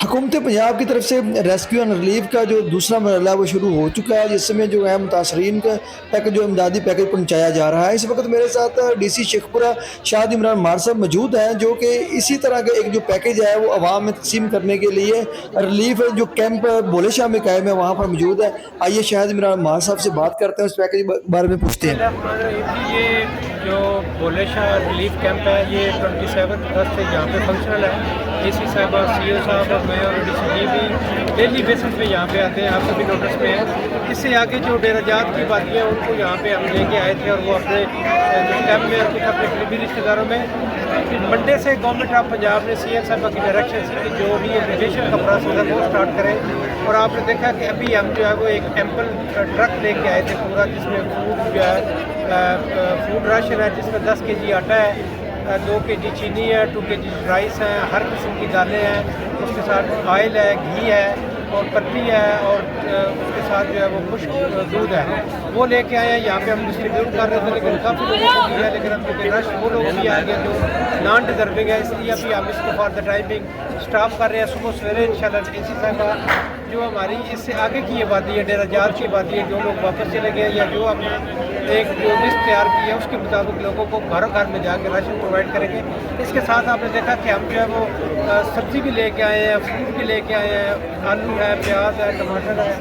हुकूमत पंजाब की तरफ से रेस्क्यू एंड रिलीफ का जो दूसरा मरहला वो शुरू हो चुका है, जिसमें जो है मुतासरीन तक जो इमदादी पैकेज पहुँचाया जा रहा है। इस वक्त मेरे साथ DC शेखपुरा शाद इमरान मार साहब मौजूद हैं, जो कि इसी तरह का एक जो पैकेज है वो आवाम में तकसीम करने के लिए रिलीफ जो कैंप बोले शाह में कायम है वहाँ पर मौजूद है। आइए शाद इमरान मार साहब से बात करते हैं, उस पैकेज के बारे में पूछते हैं। ये जो बोले शाह रिलीफ कैंप है ये 27 अगस्त से यहाँ पे फंक्शनल है। AC साहबा, CO साहब और मैं और DCG भी डेली बेसिस पे यहाँ पे आते हैं, आप सभी नोटिस पे हैं। इससे आगे जो डेराजात की बातें हैं उनको यहाँ पे हम लेके आए थे और वो अपने कैंप में और कुछ अपने करीबी रिश्तेदारों में मंडे से गवर्नमेंट ऑफ पंजाब ने CM साहबा की डायरेक्शन से कि जो रीएब्लिटेशन का प्रोसेस है वो स्टार्ट करें। और आपने देखा कि अभी हम जो है वो एक एम्पल ट्रक लेके आए थे पूरा, जिसमें फूड जो है फूड राशन है, जिसमें 10 kg आटा है, 2 kg चीनी है, 2 kg राइस है, हर किस्म की दालें हैं, उसके साथ ऑयल है, घी है और पत्ती है और उसके साथ जो है वो खुश्क दूध है, वो लेके आए हैं। यहाँ पे हम डिस्ट्रीब्यूट कर रहे थे, लेकिन काफ़ी लोगों को दिया, लेकिन अब क्योंकि रश वो लोग भी आ गए जो नॉन डिजर्विंग है, इसलिए अभी हम इसको फॉर द टाइमिंग स्टाफ कर रहे हैं। सुबह सवेरे इंशाल्लाह AC साहबा जो हमारी इससे आगे की आबादी है, डेराजात की आबादी है, जो लोग वापस चले गए या जो अपना एक जो लिस्ट तैयार की है उसके मुताबिक लोगों को घरों घर में जाकर राशन प्रोवाइड करेंगे। इसके साथ आपने देखा कि हम जो है वो सब्ज़ी भी लेके आए हैं, फ्रूट भी लेके आए हैं, आलू है, प्याज है, टमाटर है,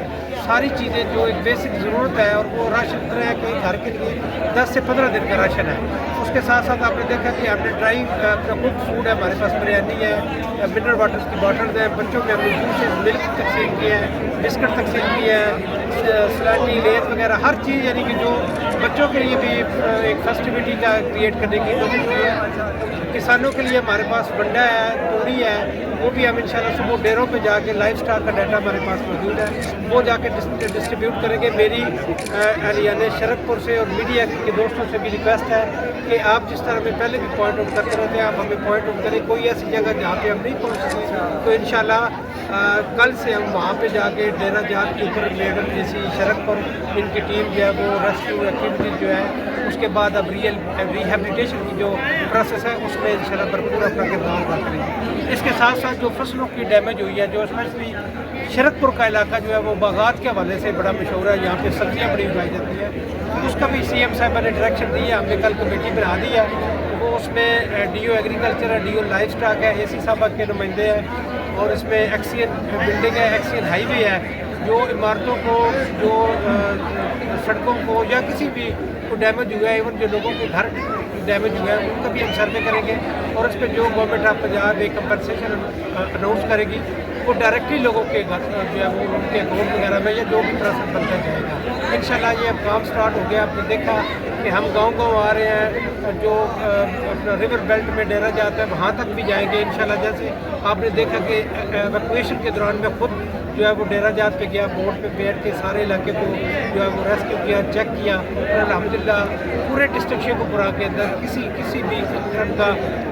सारी चीज़ें जो एक बेसिक ज़रूरत है, और वो राशन इतना है कि घर के लिए 10 से 15 दिन का राशन है। उसके साथ साथ आपने देखा कि हमने ड्राई कुक फूड है, हमारे पास बिरयानी है, मिनरल वाटर की बॉटल्स हैं, बच्चों के हमने जूसेस मिल्क तकसीम किए हैं, बिस्किट तकसीम किए हैं, सलाटी लेस वगैरह हर चीज़, यानी कि जो बच्चों के लिए भी एक फेस्टिविटी का क्रिएट करने की कोशिश की है। किसानों के लिए हमारे पास बंडा है, तोड़ी है, वो भी हम इंशाल्लाह सुबह डेरों पे जाके लाइफ स्टॉक का डाटा हमारे पास मौजूद है, वो जाके डिस्ट्रीब्यूट करेंगे। मेरी यानी शरकपुर से और मीडिया के दोस्तों से भी रिक्वेस्ट है कि आप जिस तरह में पहले भी पॉइंट आउट करते रहते हैं, आप हमें पॉइंट आउट करें। कोई ऐसी जगह जहाँ पे हम नहीं पहुँच सके तो इंशाल्लाह कल से हम वहाँ पे जाके डेराजात के ऊपर लेडर जैसी शरकपुर इनकी टीम जो है वो रेस्क्यू एक्टिविटीज़ जो है, उसके बाद अब रिहेबिलिटेशन की जो प्रोसेस है उसमें इंशाल्लाह भरपूर अपना किरदार अदा करेंगे। इसके साथ साथ जो फसलों की डैमेज हुई है, जो स्पेशली शरकपुर का इलाका जो है वो बागात के हवाले से बड़ा मशहूर है, यहाँ पे सब्जियाँ बड़ी उगाई जाती है, उसका भी CM साहब ने डायरेक्शन दी है, हमने कल कमेटी बना दी है। वो उसमें DO एग्रीकल्चर है, DO लाइफ स्टॉक है, AC साहबा के नुमाइंदे हैं, और इसमें एक्सियन बिल्डिंग है, एक्सियन हाईवे है, जो इमारतों को, जो सड़कों को या किसी भी को डैमेज हुआ है, इवन जो लोगों के घर डैमेज हुआ है उनका भी हम सर्वे करेंगे, और इस पर जो गवर्नमेंट ऑफ पंजाब एक कंपनसेशन अनाउंस करेगी वो डायरेक्टली लोगों के घर जो है वो उनके अकाउंट वगैरह में या जो भी प्रोसेस बनता जाएगा। इंशाल्लाह ये अब काम स्टार्ट हो गया। आपने देखा कि हम गांव आ रहे हैं, जो अपना रिवर बेल्ट में डेरा जाता है वहाँ तक भी जाएंगे इंशाल्लाह। जैसे आपने देखा कि एवैक्यूएशन के दौरान में खुद जो है वो डेराजात पे गया, बोट पे बैठ के सारे इलाके को जो है वो रेस्क्यू किया, चेक किया, और अल्हम्दुलिल्लाह पूरे डिस्ट्रिक्ट शेखपुरा के अंदर किसी भी तरह का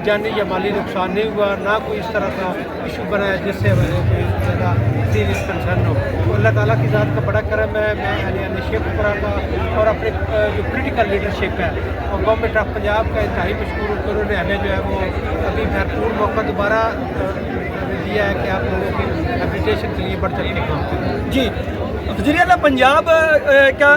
जानी या माली नुकसान नहीं हुआ, ना कोई इस तरह का इशू बना है जिससे हमें कोई ज़्यादा सीरियस कंसर्न हो। तो अल्लाह ताला की ज़ात का बड़ा करम है। मैं यानी शेखपुरा का और अपने जो पोलिटिकल लीडरशिप है और गवर्नमेंट ऑफ पंजाब का इंतहाई मशकूर हूँ, उन्होंने हमें जो है वो अभी भरपूर मौका दोबारा दिया है कि आप लोगों की एप्लीकेशन के लिए बढ़ चढ़ के काम करें। जी, वज़ीर-ए-आला पंजाब का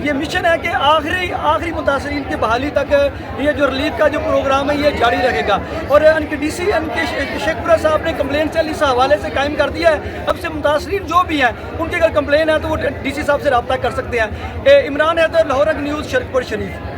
ये मिशन है कि आखिरी मुतासरीन की बहाली तक ये जो रिलीफ का जो प्रोग्राम है ये जारी रहेगा, और इनके DC इनके शेखपुरा साहब ने कंप्लेन सेल इस हवाले से कायम कर दिया है। अब से मुतासरीन जो भी हैं उनकी अगर कंप्लेन है तो वो DC साहब से रब्ता कर सकते हैं। इमरान हैदर, लाहौर न्यूज़, शरकपुर शरीफ।